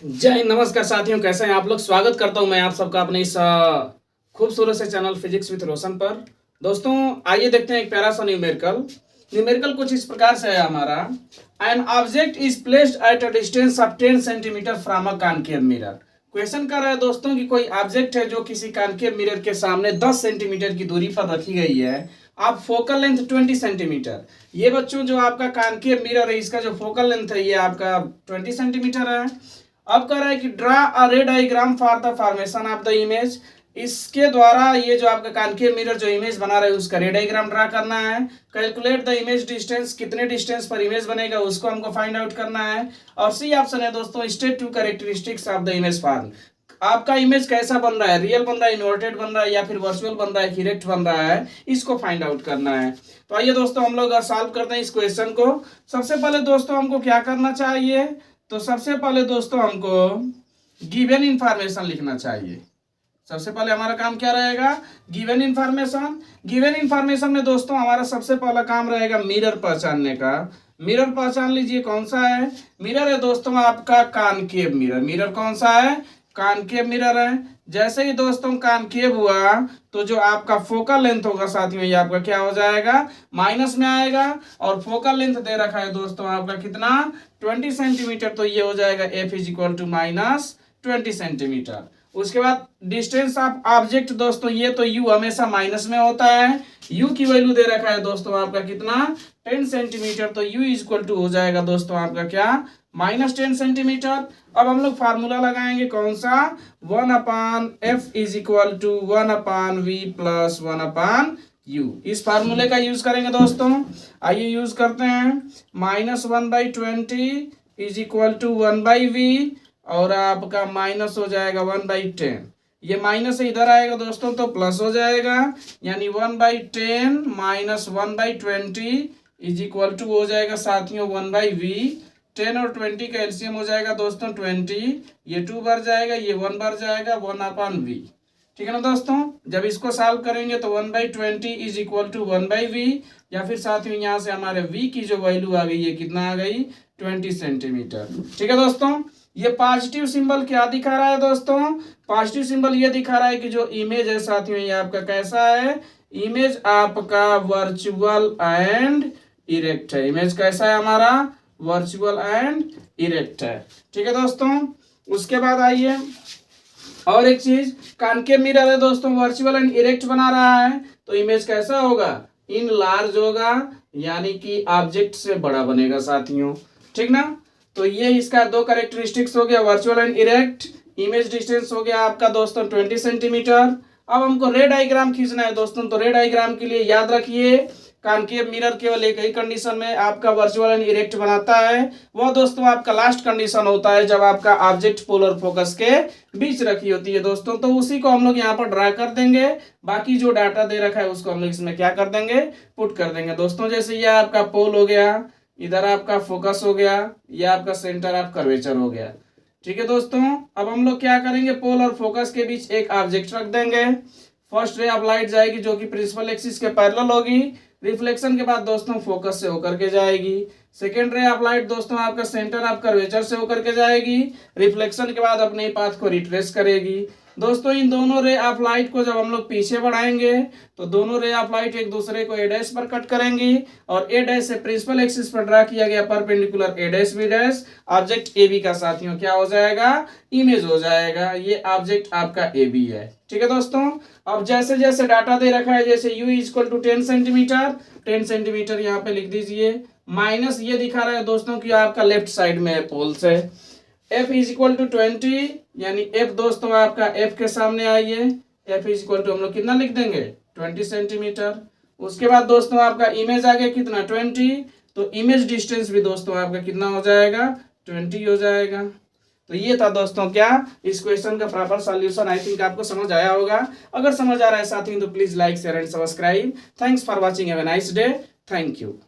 जय हिंद, नमस्कार साथियों, कैसे हैं आप लोग। स्वागत करता हूं मैं आप सबका अपने इस खूबसूरत से चैनल फिजिक्स विद रोशन पर। दोस्तों आइए देखते हैं एक प्यारा सा न्यूमेरिकल। न्यूमेरिकल कुछ इस प्रकार से है हमारा। An object is placed at a distance of 10 centimetre from a concave mirror. Question कर रहा है दोस्तों कि कोई ऑब्जेक्ट है जो किसी कॉनकेव मिरर के सामने 10 सेंटीमीटर की दूरी पर रखी गई है। आप फोकल लेंथ 20 सेंटीमीटर। ये बच्चों जो आपका कॉनकेव मिरर है इसका जो फोकल लेंथ है ये आपका 20 सेंटीमीटर है। अब कह रहा है कि ड्रा अ रे diagram for the formation of the image. इसके द्वारा ये जो आपका कॉनकेव मिरर जो इमेज बना रहा है उसका रे डायग्राम ड्रा करना है। कैलकुलेट द इमेज डिस्टेंस, कितने डिस्टेंस पर इमेज बनेगा उसको हमको फाइंड आउट करना है। और सी ऑप्शन है दोस्तों, state to characteristics of the image form. आपका इमेज कैसा बन रहा है, रियल बन रहा है, इन्वर्टेड बन रहा है या फिर वर्चुअल बन रहा है, इरेक्ट बन रहा है, इसको फाइंड आउट करना है। तो आइए दोस्तों हम लोग सॉल्व करते हैं इस क्वेश्चन को। सबसे पहले दोस्तों हमको क्या करना चाहिए, तो सबसे पहले दोस्तों हमको गिवन इंफॉर्मेशन लिखना चाहिए। सबसे पहले हमारा काम क्या रहेगा, गिवन इंफॉर्मेशन। गिवन इंफॉर्मेशन में दोस्तों हमारा सबसे पहला काम रहेगा मिरर पहचानने का। मिरर पहचान लीजिए कौन सा है। मिरर है दोस्तों आपका कॉनकेव मिरर। मिरर कौन सा है, कॉनकेव मिरर है। जैसे ही दोस्तों कॉनकेव हुआ तो जो आपका फोकल लेंथ होगा साथियों ये आपका क्या हो जाएगा, माइनस में आएगा। और फोकल लेंथ दे रखा है दोस्तों आपका कितना, 20 सेंटीमीटर। तो ये हो जाएगा F is equal to minus 20 centimetre. उसके बाद डिस्टेंस ऑफ ऑब्जेक्ट दोस्तों ये तो यू हमेशा माइनस में होता है। यू की वैल्यू दे रखा है दोस्तों आपका कितना, 10 सेंटीमीटर। तो यू इज इक्वल टू हो जाएगा दोस्तों आपका क्या, माइनस 10 सेंटीमीटर। अब हम लोग फार्मूला लगाएंगे कौन सा, 1/f is equal to 1/v plus 1/u। इस फार्मूले का यूज करेंगे दोस्तों। आइए यूज करते हैं। -1/20 इज इक्वल टू 1/v और आपका माइनस हो जाएगा 1/10। ये माइनस से इधर आएगा दोस्तों तो प्लस हो जाएगा, यानी 1/10 माइनस 1/20 इज इक्वल टू हो जाएगा साथियों 1/v। 10 और 20 का एलसीएम हो जाएगा दोस्तों 20। ये 2 बार जाएगा, ये 1 बार जाएगा, 1/v। ठीक है ना दोस्तों। जब इसको सॉल्व करेंगे तो 1/20 इज इक्वल टू 1/v, या फिर साथियों यहाँ से हमारे v की जो वैल्यू आ गई ये कितना आ गई, 20 सेंटीमीटर। ठीक है दोस्तों। ये पॉजिटिव सिंबल क्या दिखा रहा है दोस्तों, पॉजिटिव सिंबल ये दिखा रहा है कि जो इमेज है साथियों ये आपका कैसा है, इमेज आपका वर्चुअल एंड इरेक्ट है। इमेज कैसा है हमारा, वर्चुअल एंड इरेक्ट है। ठीक है दोस्तों। उसके बाद आइए और एक चीज, कॉनकेव मिरर है दोस्तों, वर्चुअल एंड इरेक्ट बना रहा है तो इमेज कैसा होगा, इन लार्ज होगा, यानी कि ऑब्जेक्ट से बड़ा बनेगा साथियों। ठीक ना। तो ये इसका दो कैरेक्टरिस्टिक्स हो गया, virtual and erect. Image distance हो गया आपका दोस्तों 20 सेंटीमीटर। अब हमको रे डायग्राम खींचना है दोस्तों। तो रे डायग्राम के लिए याद रखिए कॉनकेव मिरर केवल एक ही कंडीशन में आपका वर्चुअल एंड इरेक्ट बनाता है, वह दोस्तों आपका लास्ट कंडीशन होता है जब आपका ऑब्जेक्ट पोलर फोकस के बीच रखी होती है दोस्तों। तो उसी को हम लोग यहाँ पर ड्रा कर देंगे। बाकी जो डाटा दे रखा है उसको हम लोग इसमें क्या कर देंगे, पुट कर देंगे दोस्तों। जैसे ये आपका पोल हो गया, इधर आपका फोकस हो गया, ये आपका सेंटर ऑफ कर्वेचर हो गया। ठीक है दोस्तों। अब हम लोग क्या करेंगे, पोल और फोकस के बीच एक ऑब्जेक्ट रख देंगे। फर्स्ट रे ऑफ लाइट जाएगी जो कि प्रिंसिपल एक्सिस के पैरेलल होगी। रिफ्लेक्शन के बाद दोस्तों फोकस से होकर के जाएगी। सेकेंड रे ऑफ लाइट दोस्तों आपका सेंटर ऑफ कर्वेचर से होकर के जाएगी। रिफ्लेक्शन के बाद अपने पाथ को रिट्रेस करेगी। दोस्तों इन दोनों रे ऑफ लाइट को जब हम लोग पीछे बढ़ाएंगे तो दोनों रे ऑफ लाइट एक दूसरे को ए डैश पर कट करेंगी और ए डैश से प्रिंसिपल एक्सिस पर ड्रा किया गया perpendicular A dash B dash object A B का साथियों क्या हो जाएगा, इमेज हो जाएगा। ये ऑब्जेक्ट आपका ए बी है। ठीक है दोस्तों। अब जैसे जैसे डाटा दे रखा है, जैसे u equal to 10 centimetre, 10 centimetre यहाँ पे लिख दीजिए। माइनस ये दिखा रहा है दोस्तों कि आपका लेफ्ट साइड में है पोल से। f इज इक्वल टू 20, यानी f दोस्तों आपका f के सामने आइए। f इज इक्वल टू हम लोग कितना लिख देंगे, 20 सेंटीमीटर। उसके बाद दोस्तों आपका इमेज आ गया कितना, 20। तो इमेज डिस्टेंस भी दोस्तों आपका कितना हो जाएगा, 20 हो जाएगा। तो ये था दोस्तों क्या इस क्वेश्चन का प्रॉपर सॉल्यूशन। आई थिंक आपको समझ आया होगा। अगर समझ आ रहा है साथियों तो please like share and subscribe. Thanks for watching. Have a nice day. Thank you.